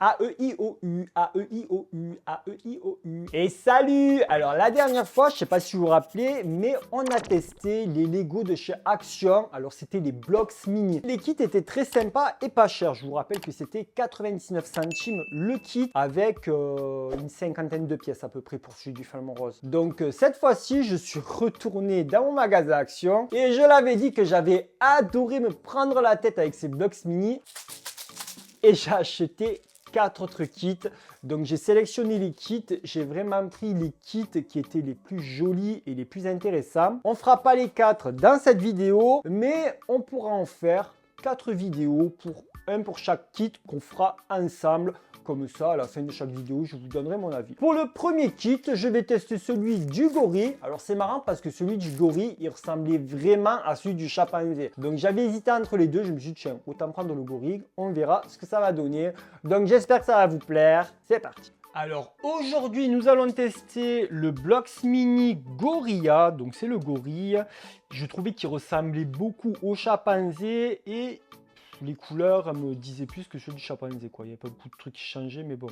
A-E-I-O-U, A-E-I-O-U, A-E-I-O-U. Et salut! Alors la dernière fois, je ne sais pas si vous vous rappelez, mais on a testé les Lego de chez Action. Alors c'était les Blox Mini. Les kits étaient très sympas et pas chers. Je vous rappelle que c'était 99 centimes le kit avec une cinquantaine de pièces à peu près pour celui du flamant rose. Donc cette fois-ci, je suis retourné dans mon magasin Action et je l'avais dit que j'avais adoré me prendre la tête avec ces Blox Mini et j'ai acheté 4 autres kits. Donc j'ai sélectionné les kits, j'ai vraiment pris les kits qui étaient les plus jolis et les plus intéressants. On ne fera pas les 4 dans cette vidéo, mais on pourra en faire 4 vidéos, un pour chaque kit qu'on fera ensemble. Comme ça, à la fin de chaque vidéo, je vous donnerai mon avis. Pour le premier kit, je vais tester celui du gorille. Alors c'est marrant parce que celui du gorille, il ressemblait vraiment à celui du chimpanzé. Donc j'avais hésité entre les deux, je me suis dit tiens, autant prendre le gorille, on verra ce que ça va donner. Donc j'espère que ça va vous plaire. C'est parti. Alors aujourd'hui, nous allons tester le Blox Mini Gorilla. Donc c'est le gorille. Je trouvais qu'il ressemblait beaucoup au chimpanzé et les couleurs me disaient plus que ceux du chimpanzé, quoi. Il n'y avait pas beaucoup de trucs qui changeaient, mais bon.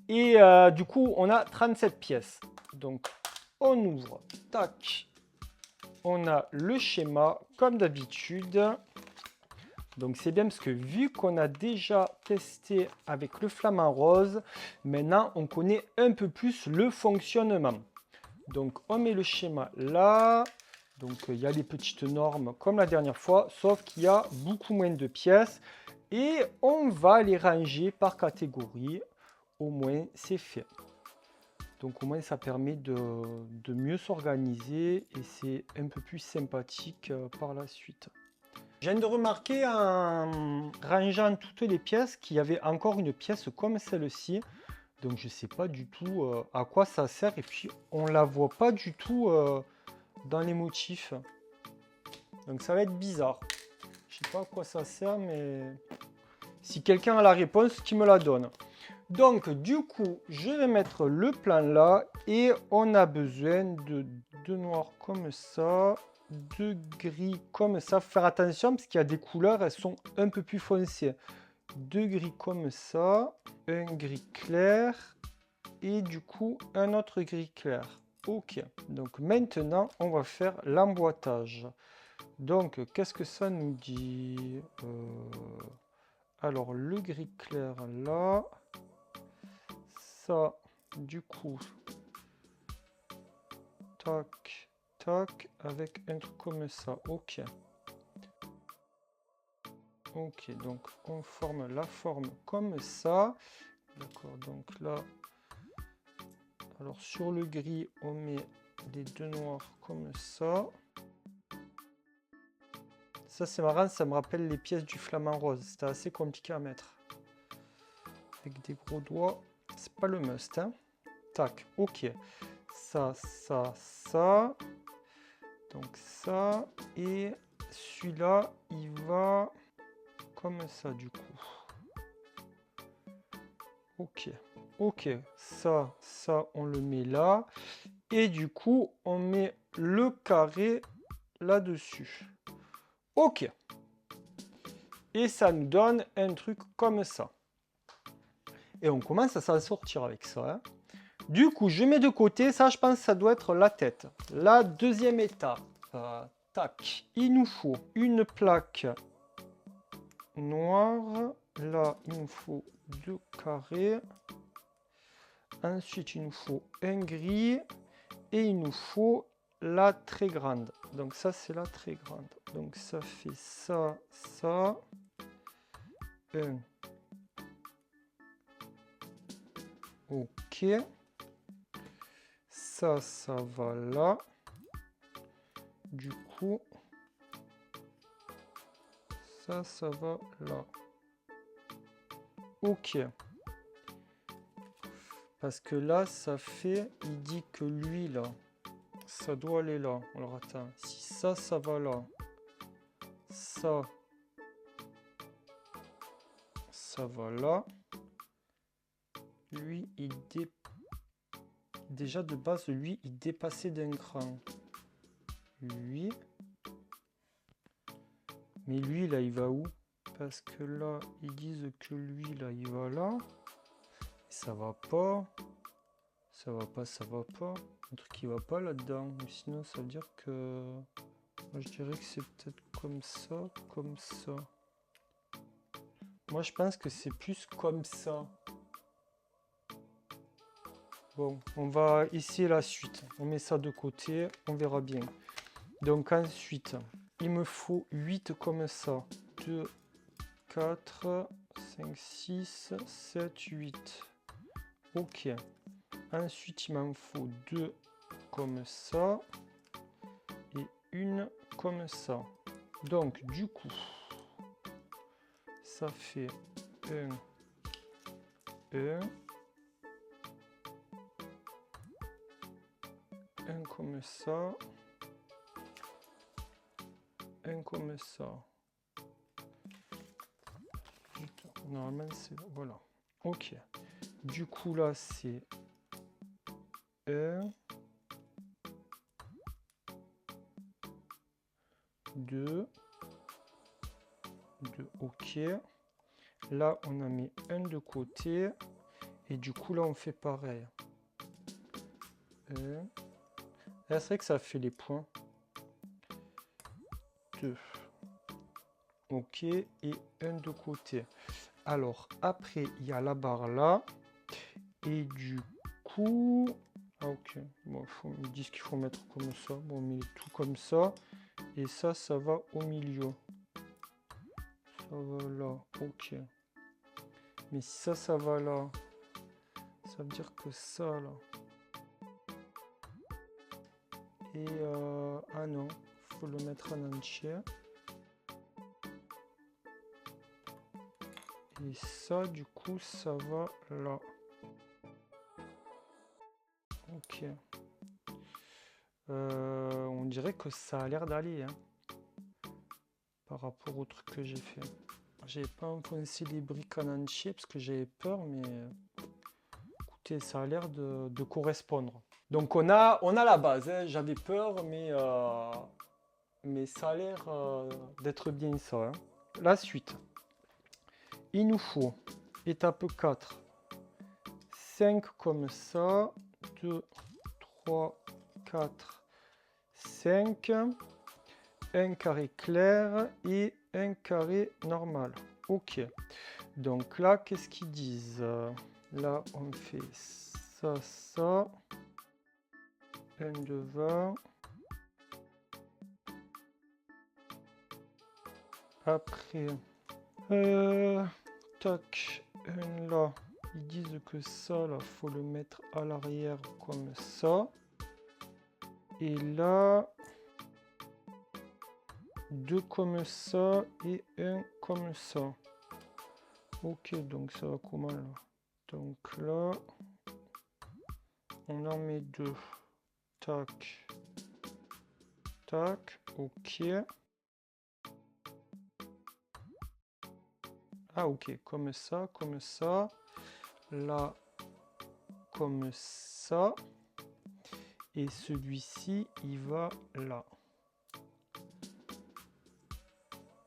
Et du coup, on a 37 pièces. Donc, on ouvre. Tac. On a le schéma, comme d'habitude. Donc, c'est bien parce que vu qu'on a déjà testé avec le flamant rose, maintenant, on connaît un peu plus le fonctionnement. Donc, on met le schéma là. Donc, il y a les petites normes comme la dernière fois, sauf qu'il y a beaucoup moins de pièces. Et on va les ranger par catégorie. Au moins, c'est fait. Donc, au moins, ça permet de mieux s'organiser et c'est un peu plus sympathique par la suite. Je viens de remarquer en rangeant toutes les pièces qu'il y avait encore une pièce comme celle-ci. Donc, je ne sais pas du tout à quoi ça sert. Et puis, on ne la voit pas du tout dans les motifs. Donc ça va être bizarre. Je sais pas à quoi ça sert, mais si quelqu'un a la réponse, qu'il me la donne. Donc du coup, je vais mettre le plan là et on a besoin de deux noirs comme ça, deux gris comme ça. Faut faire attention parce qu'il y a des couleurs, elles sont un peu plus foncées. Deux gris comme ça, un gris clair et du coup un autre gris clair. Ok, donc maintenant on va faire l'emboîtage. Donc qu'est-ce que ça nous dit? Alors le gris clair là, ça du coup, tac, tac, avec un truc comme ça, ok. Ok, donc on forme la forme comme ça. D'accord, donc là, alors sur le gris, on met les deux noirs comme ça. Ça c'est marrant, ça me rappelle les pièces du flamant rose. C'était assez compliqué à mettre. Avec des gros doigts, c'est pas le must. Hein. Tac, ok. Ça, ça, ça. Donc ça. Et celui-là, il va comme ça du coup. Ok. Ok, ça, ça, on le met là. Et du coup, on met le carré là-dessus. Ok. Et ça nous donne un truc comme ça. Et on commence à s'en sortir avec ça. Hein. Du coup, je mets de côté. Ça, je pense que ça doit être la tête. La deuxième étape. Tac. Il nous faut une plaque noire. Là, il nous faut deux carrés. Ensuite, il nous faut un gris. Et il nous faut la très grande. Donc ça, c'est la très grande. Donc ça fait ça, ça. Un. Ok. Ça, ça va là. Du coup, ça, ça va là. Ok. Parce que là, ça fait, il dit que lui, là, ça doit aller là. Alors attends, si ça, ça va là. Ça, ça va là. Lui, déjà de base, lui, il dépassait d'un cran. Lui. Mais lui, là, il va où? Parce que là, ils disent que lui, là, il va là. Ça va pas. Ça va pas, ça va pas. Un truc qui va pas là-dedans. Sinon, ça veut dire que... Moi, je dirais que c'est peut-être comme ça, comme ça. Moi, je pense que c'est plus comme ça. Bon, on va essayer la suite. On met ça de côté, on verra bien. Donc ensuite, il me faut 8 comme ça. 2, 4, 5, 6, 7, 8. Ok. Ensuite, il m'en faut 2 comme ça. Et une comme ça. Donc, du coup, ça fait 1, 1. Un comme ça. Un comme ça. Normalement, c'est... Voilà. Ok. Du coup, là, c'est 1, 2, 2. Ok. Là, on a mis un de côté. Et du coup, là, on fait pareil. 1. Là, c'est vrai que ça fait les points. 2. Ok. Et un de côté. Alors, après, il y a la barre là. Et du coup... Ah, ok. Bon, ils me disent qu'il faut mettre comme ça. Bon, on met tout comme ça. Et ça, ça va au milieu. Ça va là. Ok. Mais si ça, ça va là, ça veut dire que ça, là. Et ah non, faut le mettre en entier. Et ça, du coup, ça va là. Ok. On dirait que ça a l'air d'aller, hein, par rapport au truc que j'ai fait. J'ai pas enfoncé les briques en entier parce que j'avais peur, mais écoutez, ça a l'air de correspondre. Donc on a la base, hein. J'avais peur, mais ça a l'air d'être bien ça, hein. La suite. Il nous faut, étape 4, 5 comme ça, 2, 3, 4, 5, un carré clair et un carré normal. Ok. Donc là, qu'est-ce qu'ils disent? Là, on fait ça, ça. Un devant. Après, tac, un là. Ils disent que ça, là, faut le mettre à l'arrière comme ça. Et là, 2 comme ça et un comme ça. Ok, donc ça va comment là? Donc là, on en met 2. Tac. Tac. Ok. Ah ok, comme ça, comme ça. Là, comme ça. Et celui-ci, il va là.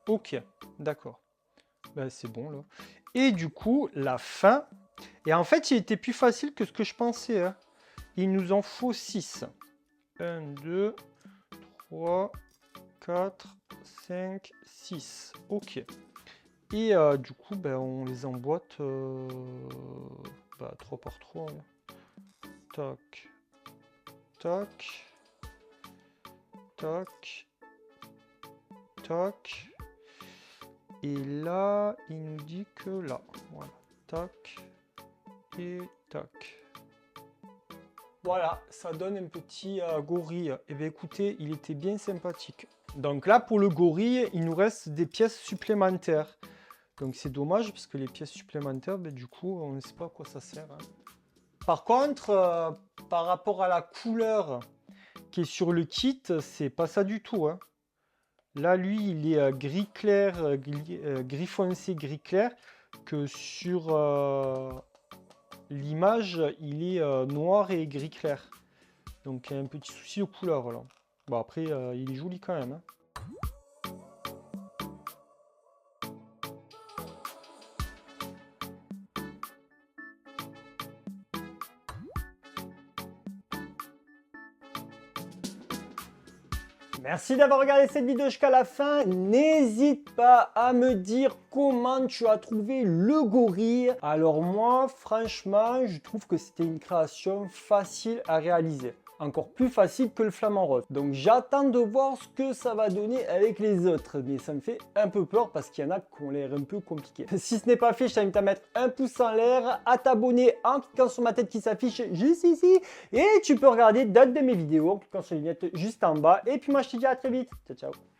Ok, d'accord. Ben, c'est bon là. Et du coup, la fin. Et en fait, il était plus facile que ce que je pensais, hein. Il nous en faut 6. 1, 2, 3, 4, 5, 6. Ok. Et du coup, ben, on les emboîte 3 par 3. Hein. Tac. Tac. Tac. Tac. Et là, il nous dit que là. Voilà. Tac. Et tac. Voilà, ça donne un petit gorille. Et bien écoutez, il était bien sympathique. Donc là, pour le gorille, il nous reste des pièces supplémentaires. Donc c'est dommage parce que les pièces supplémentaires, ben, du coup, on ne sait pas à quoi ça sert, hein. Par contre, par rapport à la couleur qui est sur le kit, c'est pas ça du tout, hein. Là, lui, il est gris clair, gris foncé, gris clair, que sur l'image, il est noir et gris clair. Donc il y a un petit souci aux couleurs là. Bon après, il est joli quand même, hein. Merci d'avoir regardé cette vidéo jusqu'à la fin. N'hésite pas à me dire comment tu as trouvé le gorille. Alors moi, franchement, je trouve que c'était une création facile à réaliser. Encore plus facile que le flamant rose. Donc j'attends de voir ce que ça va donner avec les autres. Mais ça me fait un peu peur parce qu'il y en a qui ont l'air un peu compliqués. Si ce n'est pas fait, je t'invite à mettre un pouce en l'air, à t'abonner en cliquant sur ma tête qui s'affiche juste ici. Et tu peux regarder d'autres de mes vidéos en cliquant sur les lunettes juste en bas. Et puis moi je te dis à très vite. Ciao ciao.